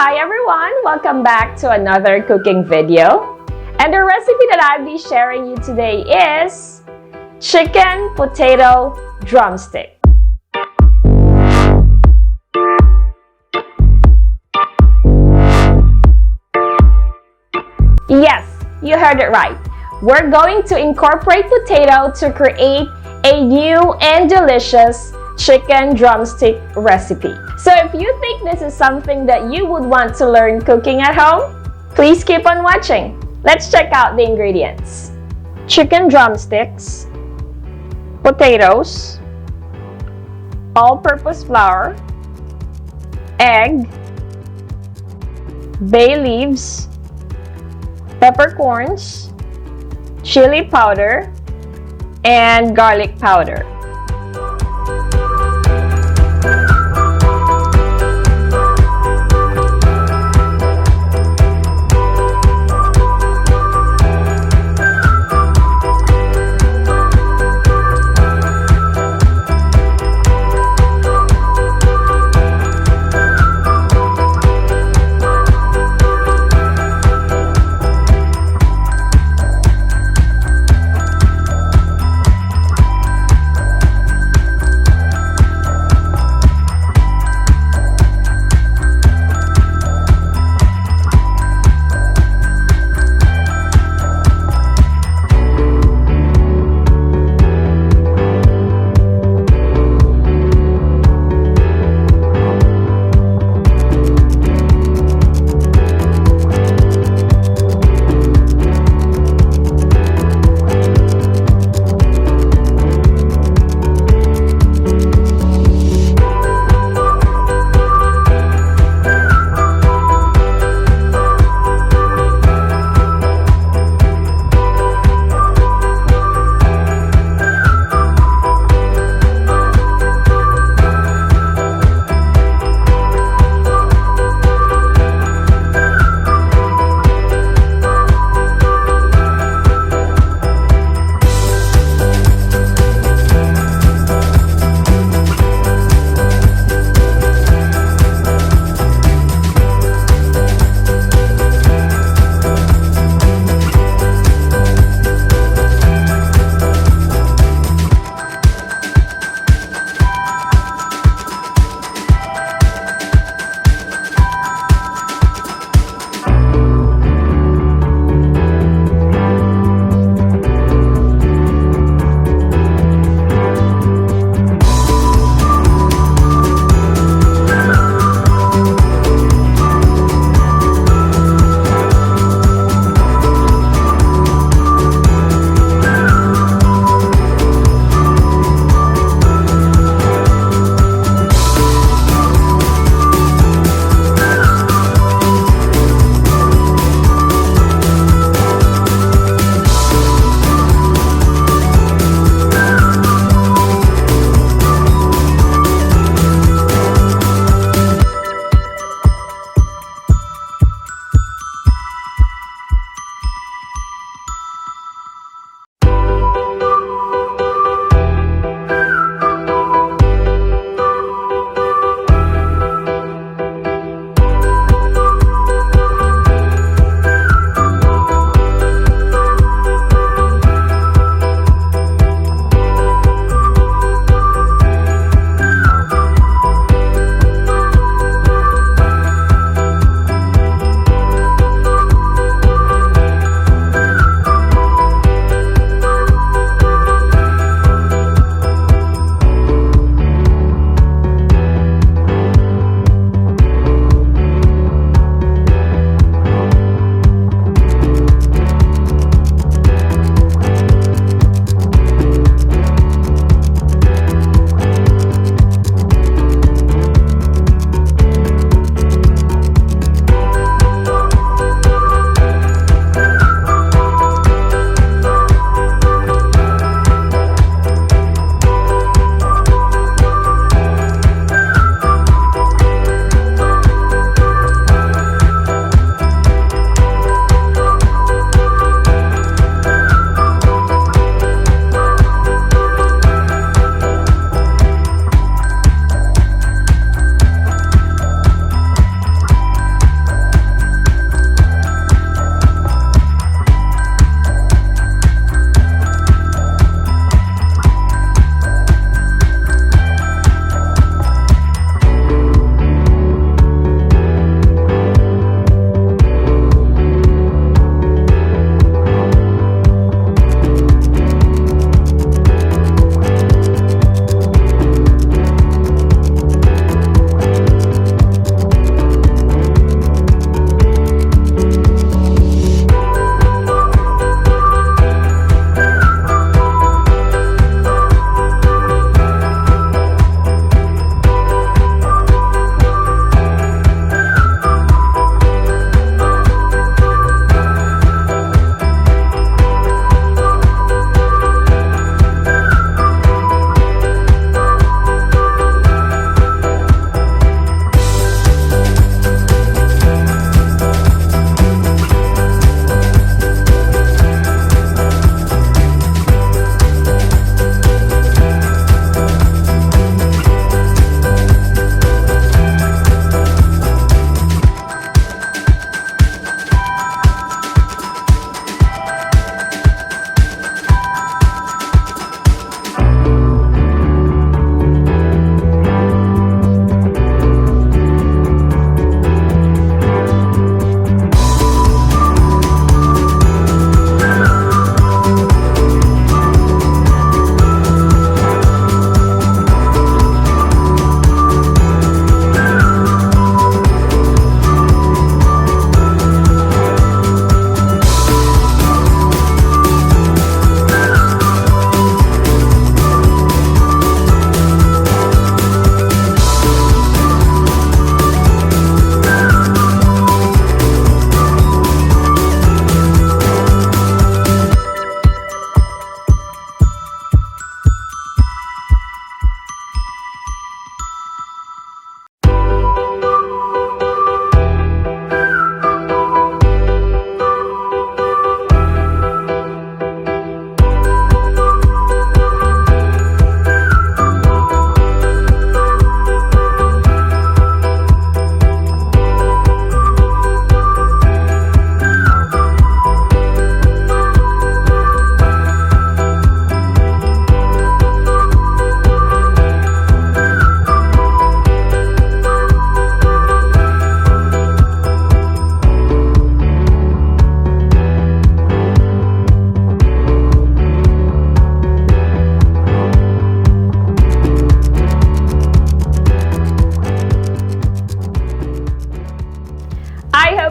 Hi everyone! Welcome back to another cooking video. And the recipe that I'll be sharing you today is chicken potato drumstick. Yes, you heard it right. We're going to incorporate potato to create a new and delicious chicken drumstick recipe. So if you think this is something that you would want to learn cooking at home, please keep on watching. Let's check out the ingredients. Chicken drumsticks, potatoes, all-purpose flour, egg, bay leaves, peppercorns, chili powder, and garlic powder.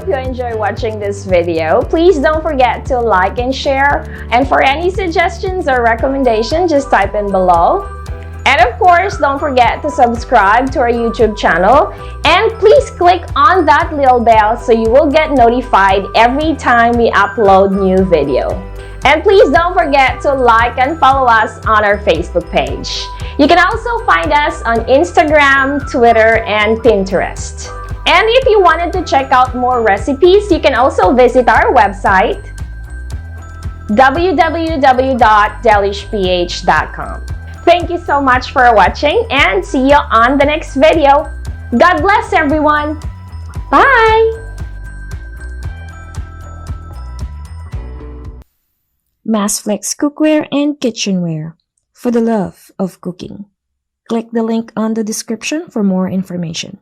hope you enjoy watching this video. Please don't forget to like and share. And for any suggestions or recommendations, just type in below. And of course, don't forget to subscribe to our YouTube channel. And please click on that little bell so you will get notified every time we upload new video. And please don't forget to like and follow us on our Facebook page. You can also find us on Instagram, Twitter, and Pinterest. And if you wanted to check out more recipes, you can also visit our website, www.delishph.com. Thank you so much for watching and see you on the next video. God bless everyone. Bye! Massflex cookware and kitchenware for the love of cooking. Click the link on the description for more information.